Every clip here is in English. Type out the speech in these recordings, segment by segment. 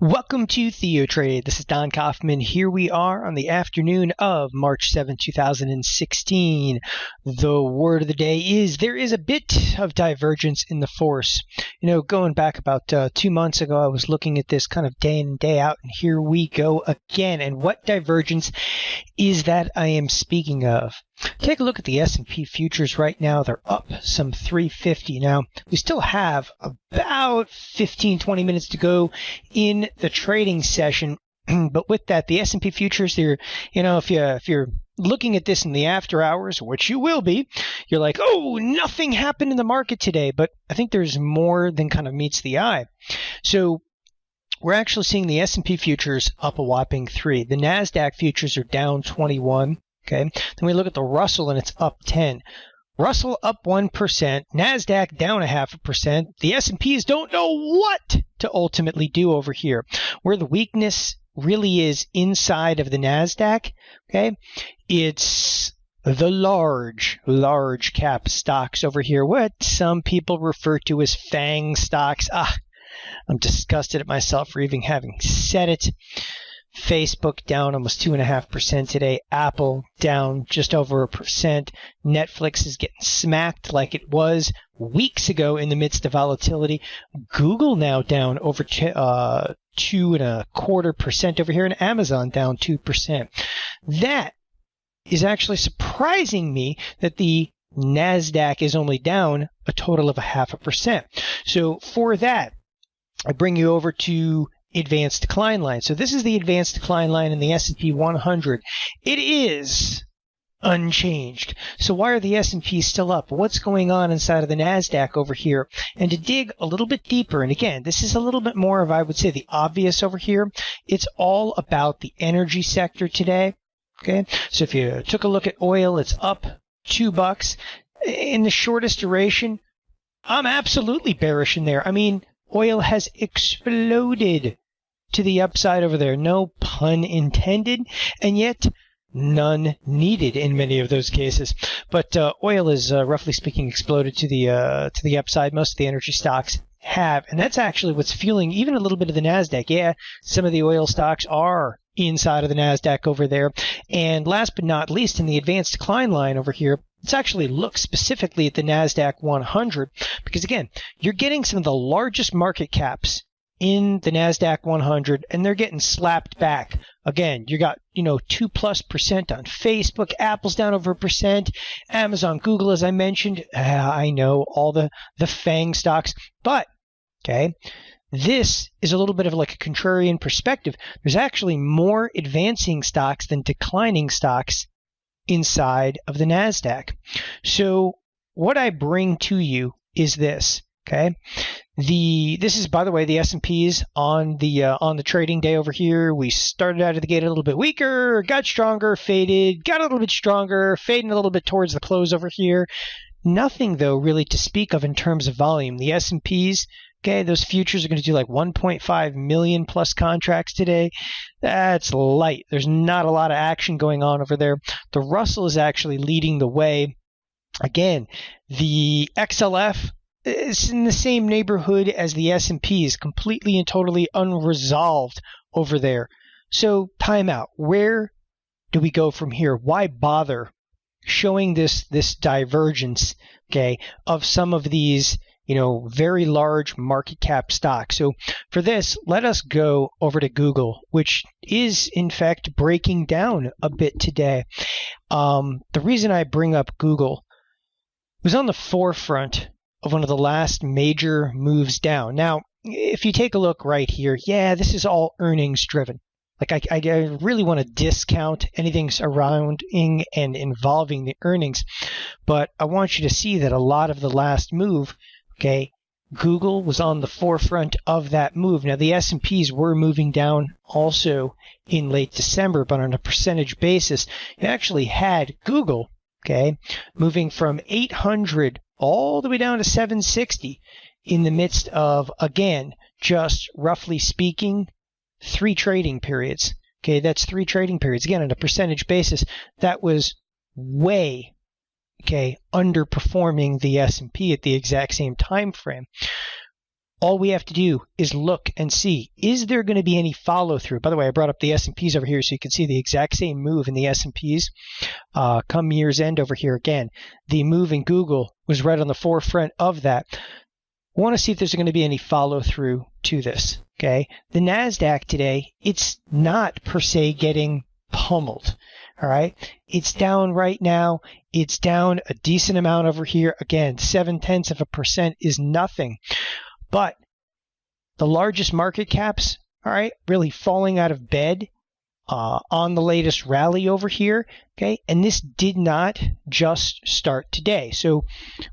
Welcome to TheoTrade. This is Don Kaufman. Here we are on the afternoon of March 7, 2016. The word of the day is there is a bit of divergence in the force. Going back about 2 months ago, I was looking at this kind of day in and day out, and here we go again. And what divergence is that I am speaking of? Take a look at the S&P futures right now. They're up some 350. Now, we still have about 15-20 minutes to go in the trading session. But with that, the S&P futures, if you're looking at this in the after hours, which you will be, you're like, oh, nothing happened in the market today. But I think there's more than kind of meets the eye. So we're actually seeing the S&P futures up a whopping 3. The NASDAQ futures are down 21. Okay. Then we look at the Russell and it's up 10. Russell up 1%, NASDAQ down 0.5%. The S&Ps don't know what to ultimately do over here. Where the weakness really is inside of the NASDAQ, okay, it's the large cap stocks over here, what some people refer to as FANG stocks. I'm disgusted at myself for even having said it. Facebook down almost 2.5% today. Apple down just over 1%. Netflix is getting smacked like it was weeks ago in the midst of volatility. Google now down over 2.25% over here, and Amazon down 2%. That is actually surprising me that the NASDAQ is only down a total of 0.5%. So for that, I bring you over to advanced decline line. So this is the advanced decline line in the S&P 100. It is unchanged. So why are the S&Ps still up? What's going on inside of the NASDAQ over here? And to dig a little bit deeper, and again, this is a little bit more of, I would say, the obvious over here. It's all about the energy sector today. Okay. So if you took a look at oil, it's up $2. In the shortest duration, I'm absolutely bearish in there. I mean, oil has exploded to the upside over there. No pun intended, and yet none needed in many of those cases. But oil is, roughly speaking, exploded to the upside. Most of the energy stocks have, and that's actually what's fueling even a little bit of the NASDAQ. Yeah, some of the oil stocks are inside of the NASDAQ over there. And last but not least, in the advanced decline line over here, let's actually look specifically at the NASDAQ 100, because again, you're getting some of the largest market caps in the NASDAQ 100, and they're getting slapped back. Again, you got, 2+% on Facebook, Apple's down over 1%, Amazon, Google, as I mentioned, I know, all the FANG stocks, but, okay, this is a little bit of like a contrarian perspective. There's actually more advancing stocks than declining stocks inside of the NASDAQ. So what I bring to you is this, okay? This is, by the way, the S&Ps on the trading day over here. We started out of the gate a little bit weaker, got stronger, faded, got a little bit stronger, fading a little bit towards the close over here. Nothing, though, really to speak of in terms of volume. The S&Ps, okay, those futures are going to do like 1.5 million plus contracts today. That's light. There's not a lot of action going on over there. The Russell is actually leading the way. Again, the XLF is in the same neighborhood as the S&Ps, completely and totally unresolved over there. So, time out. Where do we go from here? Why bother showing this divergence, okay, of some of these very large market cap stocks? So for this, let us go over to Google, which is in fact breaking down a bit today. The reason I bring up Google was on the forefront of one of the last major moves down. Now, if you take a look right here, yeah, this is all earnings driven. Like I really want to discount anything surrounding and involving the earnings, but I want you to see that a lot of the last move, okay, Google was on the forefront of that move. Now, the S&Ps were moving down also in late December, but on a percentage basis, you actually had Google, okay, moving from 800 all the way down to 760 in the midst of, again, just roughly speaking, 3 trading periods. Okay, that's 3 trading periods. Again, on a percentage basis, that was way, okay, underperforming the S&P at the exact same time frame. All we have to do is look and see, is there going to be any follow through? By the way, I brought up the S&Ps over here so you can see the exact same move in the S&Ps. Come year's end over here again, the move in Google was right on the forefront of that. I want to see if there's going to be any follow through to this. Okay, the NASDAQ today, it's not per se getting pummeled. All right, it's down right now. It's down a decent amount over here. Again, 0.7% is nothing. But the largest market caps, all right, really falling out of bed on the latest rally over here, okay? And this did not just start today. So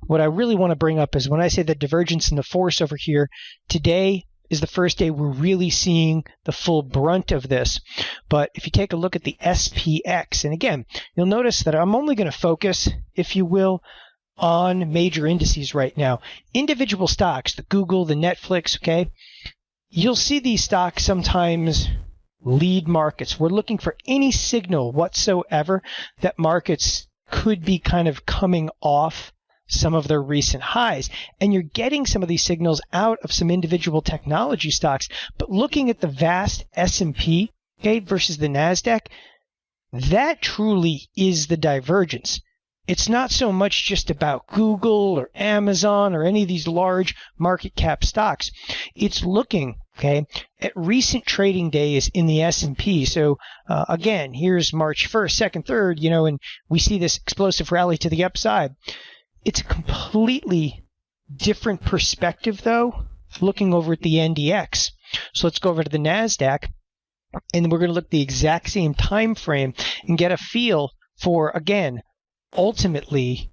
what I really want to bring up is when I say the divergence in the force over here, today is the first day we're really seeing the full brunt of this. But if you take a look at the SPX, and again, you'll notice that I'm only going to focus, if you will, on major indices right now. Individual stocks, the Google, the Netflix, okay? You'll see these stocks sometimes lead markets. We're looking for any signal whatsoever that markets could be kind of coming off some of their recent highs. And you're getting some of these signals out of some individual technology stocks. But looking at the vast S&P, okay, versus the NASDAQ, that truly is the divergence. It's not so much just about Google or Amazon or any of these large market cap stocks. It's looking, okay, at recent trading days in the S&P. So again, here's March 1st, 2nd, 3rd, and we see this explosive rally to the upside. It's a completely different perspective, though, looking over at the NDX. So let's go over to the NASDAQ, and we're going to look at the exact same time frame and get a feel for, again, ultimately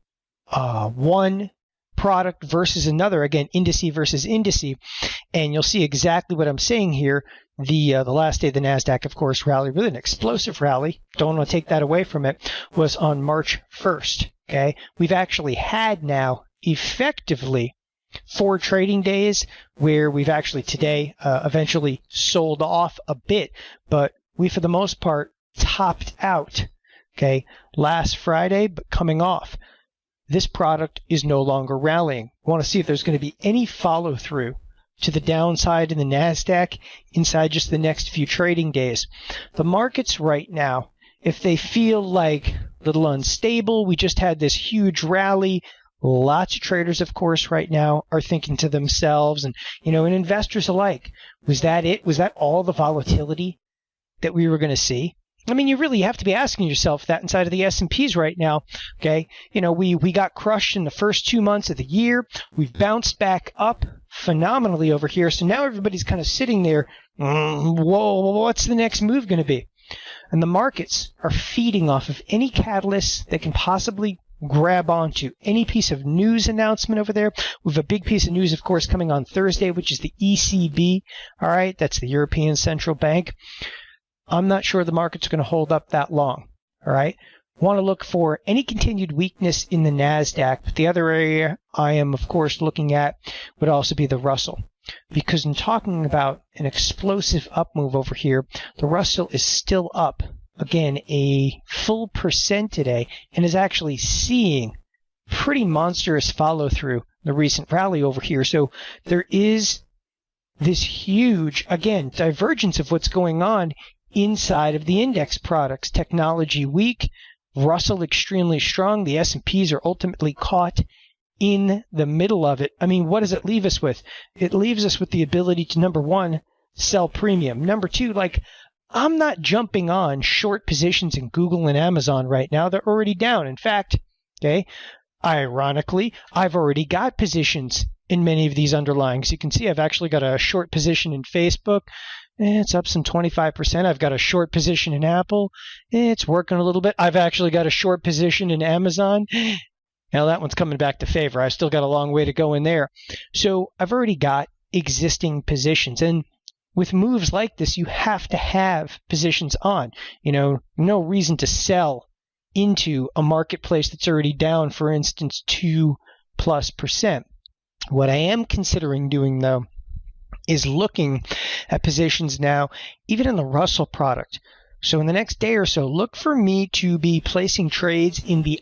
one product versus another, again, indice versus indice, and you'll see exactly what I'm saying here. The last day of the NASDAQ, of course, rally, really an explosive rally, don't want to take that away from it, was on March 1st. Okay, we've actually had now effectively 4 trading days where we've actually today eventually sold off a bit, but we for the most part topped out, okay, last Friday, but coming off. This product is no longer rallying. We want to see if there's going to be any follow through to the downside in the NASDAQ inside just the next few trading days. The markets right now, if they feel like a little unstable, we just had this huge rally. Lots of traders, of course, right now are thinking to themselves, and and investors alike, was that it? Was that all the volatility that we were going to see? I mean, you really have to be asking yourself that inside of the S&Ps right now. Okay, we got crushed in the first 2 months of the year. We've bounced back up phenomenally over here. So now everybody's kind of sitting there. Whoa, what's the next move going to be? And the markets are feeding off of any catalyst that can possibly grab onto any piece of news announcement over there. We have a big piece of news, of course, coming on Thursday, which is the ECB. All right, that's the European Central Bank. I'm not sure the market's going to hold up that long. All right, want to look for any continued weakness in the NASDAQ. But the other area I am, of course, looking at would also be the Russell. Because in talking about an explosive up move over here, the Russell is still up, again, a full % today, and is actually seeing pretty monstrous follow through the recent rally over here. So there is this huge, again, divergence of what's going on inside of the index products. Technology weak, Russell extremely strong. The S&Ps are ultimately caught in the middle of it. I mean, what does it leave us with? It leaves us with the ability to, number one, sell premium. Number two, I'm not jumping on short positions in Google and Amazon right now. They're already down. In fact, okay, ironically, I've already got positions in many of these underlyings. You can see I've actually got a short position in Facebook. It's up some 25%. I've got a short position in Apple. It's working a little bit. I've actually got a short position in Amazon. Now that one's coming back to favor. I've still got a long way to go in there. So I've already got existing positions. And with moves like this, you have to have positions on. No reason to sell into a marketplace that's already down, for instance, 2+%. What I am considering doing, though, is looking at positions now, even in the Russell product. So in the next day or so, look for me to be placing trades in the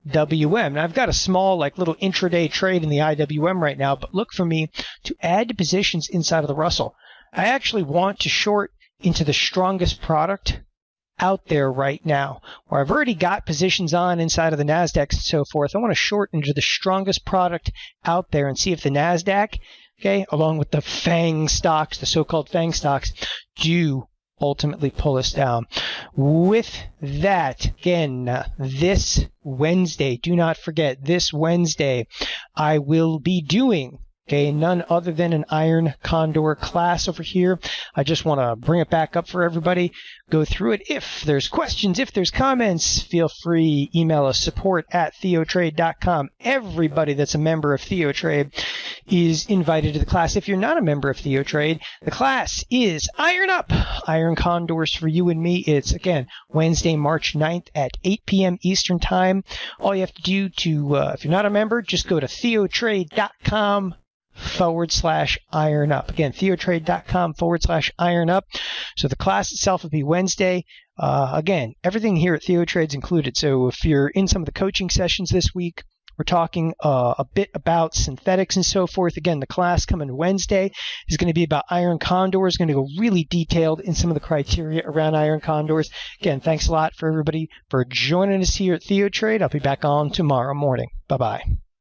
IWM. Now, I've got a small, like, little intraday trade in the IWM right now, but look for me to add to positions inside of the Russell. I actually want to short into the strongest product out there right now, where I've already got positions on inside of the NASDAQ and so forth. I want to short into the strongest product out there and see if the NASDAQ, okay, along with the FANG stocks, the so-called FANG stocks, do ultimately pull us down. With that, again, this Wednesday, do not forget, this Wednesday, I will be doing none other than an iron condor class over here. I just want to bring it back up for everybody, go through it. If there's questions, if there's comments, feel free, email us, support@TheoTrade.com. Everybody that's a member of TheoTrade is invited to the class. If you're not a member of TheoTrade, the class is Iron Up, Iron Condors for you and me. It's, again, Wednesday, March 9th at 8 p.m. Eastern Time. All you have to do to, if you're not a member, just go to TheoTrade.com/iron up. Again, TheoTrade.com/iron up. So the class itself will be Wednesday. Again, everything here at TheoTrade is included. So if you're in some of the coaching sessions this week, we're talking a bit about synthetics and so forth. Again, the class coming Wednesday is going to be about iron condors, going to go really detailed in some of the criteria around iron condors. Again, thanks a lot for everybody for joining us here at TheoTrade. I'll be back on tomorrow morning. Bye-bye.